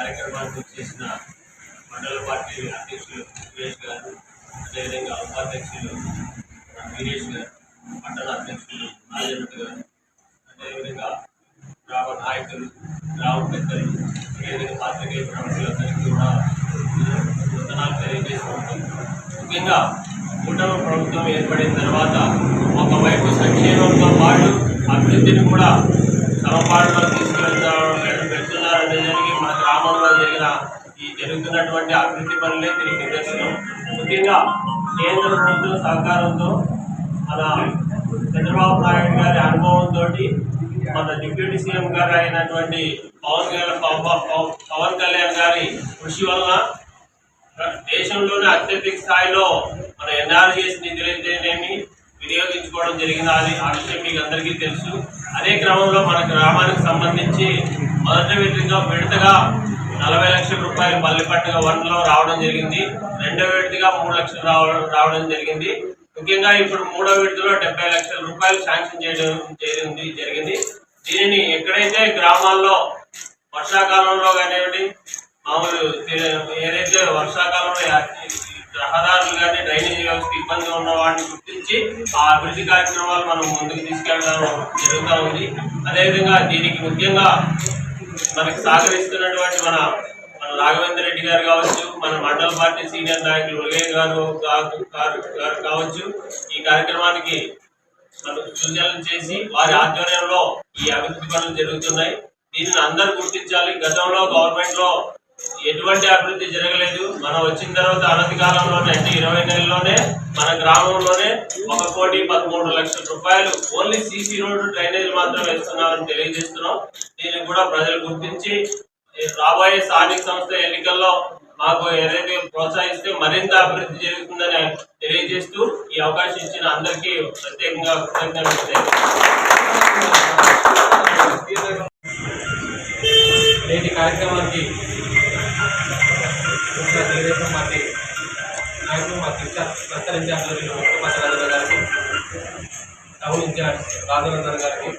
కార్యక్రమాన్ని చేసిన మండల పార్టీ అధ్యక్షులు సురేష్ గారు, అదేవిధంగా ఉపాధ్యక్షులు వీరేష్ గారు, మండల అధ్యక్షులు రాజేంద్ర గారు, అదేవిధంగా గ్రామ నాయకులు, గ్రామ పెద్దలు, అదేవిధంగా పాత్రికేయ ప్రముఖులందరికీ కూడా వందనాలు తెలియజేసుకుంటూ, ముఖ్యంగా కూటమి ప్రభుత్వం ఏర్పడిన తర్వాత ఒకవైపు సంక్షేమంతో పాటు అభివృద్ధిని కూడా సమపాడులో తీసుకెళ్తున్నారనేదానికి మన గ్రామంలో జరుగుతున్నటువంటి అభివృద్ధి పనులే దీనికి నిదర్శనం. ముఖ్యంగా కేంద్ర ప్రభుత్వం సహకారంతో మన చంద్రబాబు నాయుడు గారి అనుభవంతో మన డిప్యూటీ సీఎం గారు అయినటువంటి పవన్ కళ్యాణ్ గారి కృషి వలన దేశంలోనే అత్యధిక స్థాయిలో మన ఎన్ఆర్జీఎస్ నిధులైతేనేమి వినియోగించుకోవడం జరిగింది. ఆ విషయం మీకు అందరికీ తెలుసు. అదే క్రమంలో మన గ్రామానికి సంబంధించి మొదటి విడతగా 40 లక్షల రూపాయలు పల్లెపట్టుగా 1లో రావడం జరిగింది. రెండవ విడతగా 3 లక్షలు రావడం జరిగింది. ముఖ్యంగా ఇప్పుడు మూడో విడతలో 70 లక్షల రూపాయలు శాంక్షన్ చేయడం జరిగింది. దీనిని ఎక్కడైతే గ్రామాల్లో వర్షాకాలంలో కానివ్వండి, మామూలు ఏదైతే వర్షాకాలంలో రహదారులు కానీ డ్రైనేజీ వ్యవస్థ ఇబ్బంది ఉన్న వాటిని గుర్తించి ఆ అభివృద్ధి కార్యక్రమాలు మనం ముందుకు తీసుకెళ్ళడం జరుగుతూ ఉంది. అదేవిధంగా దీనికి ముఖ్యంగా మనకు సహకరిస్తున్నటువంటి మన రాఘవేంద్ర రెడ్డి గారు కావచ్చు, మన మండల పార్టీ సీనియర్ నాయకులు ఉలగయ్య గారు కావచ్చు, ఈ కార్యక్రమానికి మనకు సూచనలు చేసి వారి ఆధ్వర్యంలో ఈ అభివృద్ధి పనులు జరుగుతున్నాయి. దీనిని అందరూ గుర్తించాలి. గతంలో గవర్నమెంట్ లో ఎటువంటి అభివృద్ధి జరగలేదు. మనం వచ్చిన తర్వాత అనతి కాలంలోనే, అంటే 20 నెలల్లోనే మన గ్రామంలోనే 1,13,00,000 రూపాయలు ఓన్లీ సీసీ రోడ్డు డ్రైనేజ్ మాత్రం వేస్తున్నామని తెలియజేస్తున్నాం. దీన్ని కూడా ప్రజలు గుర్తించి రాబోయే స్థానిక సంస్థ ఎన్నికల్లో మాకు ఏదైతే ప్రోత్సహిస్తే మరింత అభివృద్ధి జరుగుతుందని తెలియజేస్తూ ఈ అవకాశం ఇచ్చిన అందరికీ ప్రత్యేకంగా కృతజ్ఞతలు. నేటి కార్యక్రమానికి తెలుగుదేశం పార్టీ నాయకులు, మా క్లస్టర్ ఇన్ఛార్జ్ ముఖ్యమంత్రి గారికి, టౌన్ ఇన్ఛార్జ్ రాజనందన్ గారికి,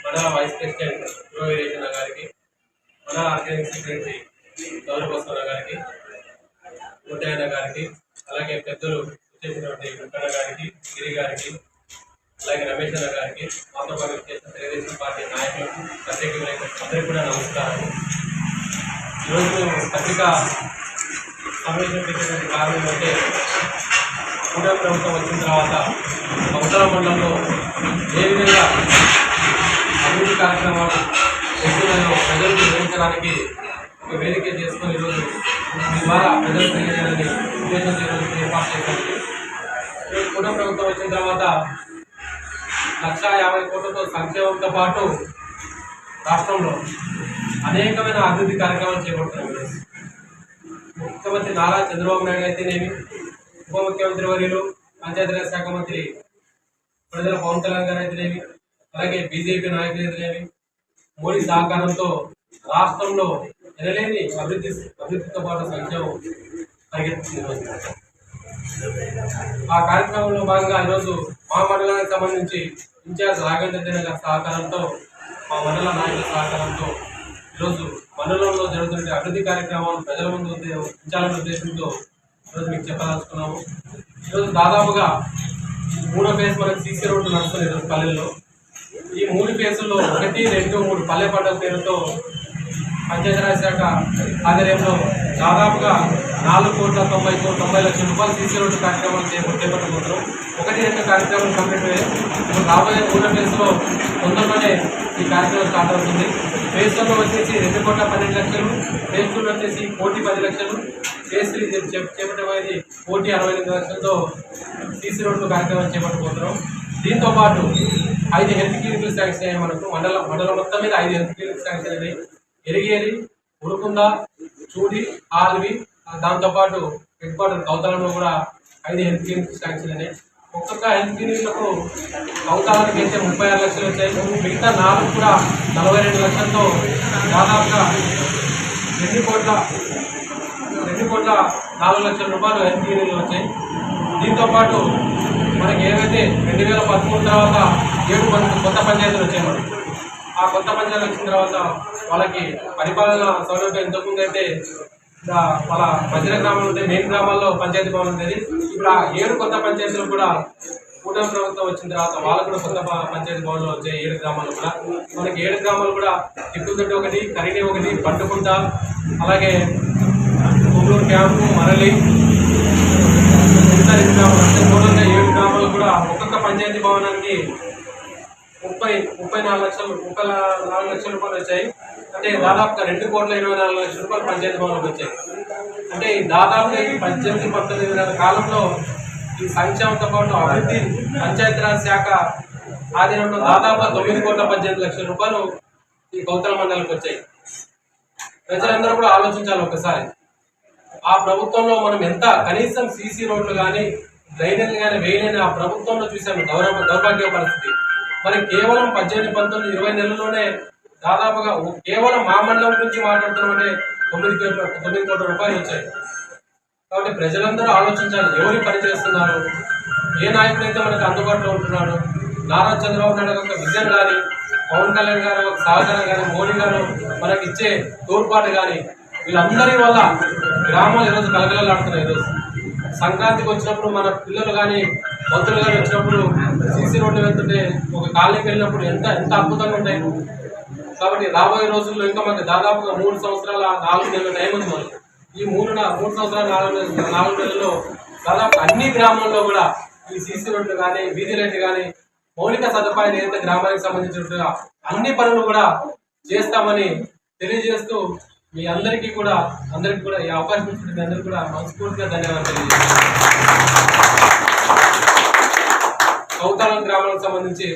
మండల వైస్ ప్రెసిడెంట్ వీరేష్ గారికి, మండల ఆర్గనైజింగ్ సెక్రటరీ గౌరవస్వర గారికి, ముద్దయ్య గారికి, అలాగే పెద్దలు చేసినటువంటి వెంకన్న గారికి, గిరి గారికి, అలాగే రమేష్ అన్న గారికి, మాతో పాటు చేసిన తెలుగుదేశం పార్టీ నాయకులకు, ప్రత్యేక అందరికీ కూడా నమస్కారం. ఈరోజు పత్రికా సమావేశం పెట్టేటువంటి కారణం ఏంటంటే, కూటమి ప్రభుత్వం వచ్చిన తర్వాత ఉత్తర మండలంలో ఏ విధంగా అభివృద్ధి కార్యక్రమాలు చేస్తున్నాయో ప్రజలకు వివరించడానికి ఒక వేదిక చేసుకొని ఈరోజు ద్వారా ప్రజలకు తెలియజేయాలని ఉద్దేశంతో ఏర్పాటు చేశారు. కూటమి ప్రభుత్వం వచ్చిన తర్వాత 1,50,000 కోట్లతో సంక్షేమంతో పాటు రాష్ట్రంలో అనేకమైన అభివృద్ధి కార్యక్రమాలు చేపడుతున్నారు. ముఖ్యమంత్రి నారా చంద్రబాబు నాయుడు అయితేనేమి, ఉప ముఖ్యమంత్రి వర్యులు, పంచాయతీరాజ్ శాఖ మంత్రి ప్రజల పవన్ కళ్యాణ్ గారు అయితేనేమి, అలాగే బీజేపీ నాయకులు అయితేనేమి, మోడీ సహకారంతో రాష్ట్రంలో ఎనలేని అభివృద్ధితో పాటు సంక్షేమం పరిగెత్తుతుంది. ఆ కార్యక్రమంలో భాగంగా ఈరోజు మా మండలానికి సంబంధించి ఇన్ఛార్జ్ రాఘవేంద్ర రెడ్డి గారి సహకారంతో, మా మండల నాయకుల సహకారంతో ఈరోజు మండలంలో జరుగుతున్న అభివృద్ధి కార్యక్రమాలు ప్రజల ముందు ఉంచాలనే ఉద్దేశంతో ఈరోజు మీకు చెప్పదలుచుకున్నాము. ఈరోజు దాదాపుగా 3వ ఫేజ్ మనకు సీసీ రోడ్డు నడుస్తుంది ఈరోజు పల్లెల్లో. ఈ 3 ఫేజుల్లో 1, 2, 3 పల్లె పండుగ పేరుతో పంచాయతీరాజ్ శాఖ ఆధ్వర్యంలో దాదాపుగా 4,90,00,000 రూపాయలు సీసీ రోడ్డు కార్యక్రమాలు చేపట్టబోతున్నాం. 1, 2 కార్యక్రమాలు కంప్లీట్ అయ్యాయి. ఇప్పుడు రాబోయే 3వ ఫేజ్లో తొందరలోనే ఈ కార్యక్రమం స్టార్ట్ అవుతుంది. ఫేజ్ 1 వచ్చేసి 2,12,00,000, ఫేజ్ 2 వచ్చేసి 1,10,00,000, ఫేజ్ 3 చేపట్టబోయేది 1,68,00,000తో సీసీ రోడ్డు కార్యక్రమం చేపట్టబోతున్నాం. దీంతో పాటు 5 హెల్త్ క్లినిక్లు శాంక్షన్ అయ్యాయి. మనకు మండలం మొత్తం మీద 5 హెల్త్ క్లినిక్లు శాంక్షన్ అయినాయి. ఎరిగేరి, ఉరుకుంద, చూడి, ఆల్వి, దాంతోపాటు హెడ్ క్వార్టర్ కౌతాలంలో కూడా 5 హెల్త్ క్లినిక్లు శాంక్షన్ అయినాయి. ఒక్కొక్క హెల్త్ క్లినిక్లకు కౌతాలానికి అయితే 36 లక్షలు వచ్చాయి. మిగతా 4 కూడా 42 లక్షలతో దాదాపుగా 2,04,00,000 రూపాయలు హెల్త్ క్లినిక్లు వచ్చాయి. దీంతోపాటు మనకి ఏవైతే 2013 తర్వాత 7 కొత్త పంచాయతీలు వచ్చాయి. మనకి ఆ కొత్త పంచాయతీలు వచ్చిన తర్వాత వాళ్ళకి పరిపాలన సౌలభ్యం ఇంతకుముందు అయితే వాళ్ళ మధ్య గ్రామాలు ఉంటే మెయిన్ గ్రామాల్లో పంచాయతీ భవన్ ఉండేది. ఇప్పుడు ఆ 7 కొత్త పంచాయతీలు కూడా కూటమి ప్రభుత్వం వచ్చిన తర్వాత వాళ్ళకు కూడా కొత్త పంచాయతీ భవన్లు వచ్చాయి. 7 గ్రామాలు కూడా మనకి 7 గ్రామాలు కూడా తిప్పుదొడ్డి ఒకటి, కరిణి ఒకటి, పట్టుకుంట, అలాగే కొల్లూరు క్యాంపు, మరలి, మిగతా 2 గ్రామాలు అంటే టోటల్గా 7 గ్రామాలు కూడా ఒక్కొక్క పంచాయతీ భవనానికి 34 లక్షల రూపాయలు వచ్చాయి. అంటే దాదాపుగా 2,24,00,000 రూపాయలు పంచాయతీ భవన్లకు వచ్చాయి. అంటే దాదాపుగా ఈ 18-19 నెలల కాలంలో ఈ సంక్షేమంతో పాటు అభివృద్ధి పంచాయతీరాజ్ శాఖ ఆధీనంలో దాదాపుగా 9,18,00,000 రూపాయలు ఈ కౌతల మండలికి వచ్చాయి. ప్రజలందరూ కూడా ఆలోచించాలి ఒకసారి. ఆ ప్రభుత్వంలో మనం ఎంత కనీసం సీసీ రోడ్లు కానీ డ్రైనేజీలు కానీ వేయలేని ఆ ప్రభుత్వంలో చూసాము దౌర్భాగ్య పరిస్థితి. మరి కేవలం 18, 19, 20 నెలల్లోనే దాదాపుగా కేవలం మా మండలం నుంచి మాట్లాడుతున్నామంటే 9 కోట్ల రూపాయలు వచ్చాయి. కాబట్టి ప్రజలందరూ ఆలోచించాలి, ఎవరు పని చేస్తున్నారు, ఏ నాయకుడు అయితే మనకు అందుబాటులో ఉంటున్నాడు. నారా చంద్రబాబు నాయుడు ఒక విజన్ కానీ, పవన్ కళ్యాణ్ గారు ఒక సహకారం కానీ, మోడీ గారు మనకి ఇచ్చే తోడ్పాటు కానీ, వీళ్ళందరి వల్ల గ్రామాలు ఈరోజు కలకలలాడుతున్నాయి. ఈరోజు సంక్రాంతికి వచ్చినప్పుడు మన పిల్లలు కానీ మంత్రులు కానీ వచ్చినప్పుడు సీసీ రోడ్లు వెళ్తుంటే ఒక కాలనీకి వెళ్ళినప్పుడు ఎంత అద్భుతంగా ఉంటాయి. కాబట్టి రాబోయే రోజుల్లో ఇంకా మనకి దాదాపుగా 3 సంవత్సరాల 4 నెలల టైం ఉంది. మనకి ఈ 3 సంవత్సరాల 4 నెలల్లో దాదాపు అన్ని గ్రామాల్లో కూడా ఈ సీసీ రోడ్లు కానీ, వీధి లైట్లు కానీ, మౌలిక సదుపాయాలు ఏదైతే గ్రామానికి సంబంధించిన అన్ని పనులు కూడా చేస్తామని తెలియజేస్తూ మీ అందరికీ కూడా ఈ అవకాశం ఇచ్చిన మీ అందరికీ కూడా మనస్ఫూర్తిగా ధన్యవాదాలు తెలియజేస్తాను. కౌతాలం గ్రామానికి సంబంధించి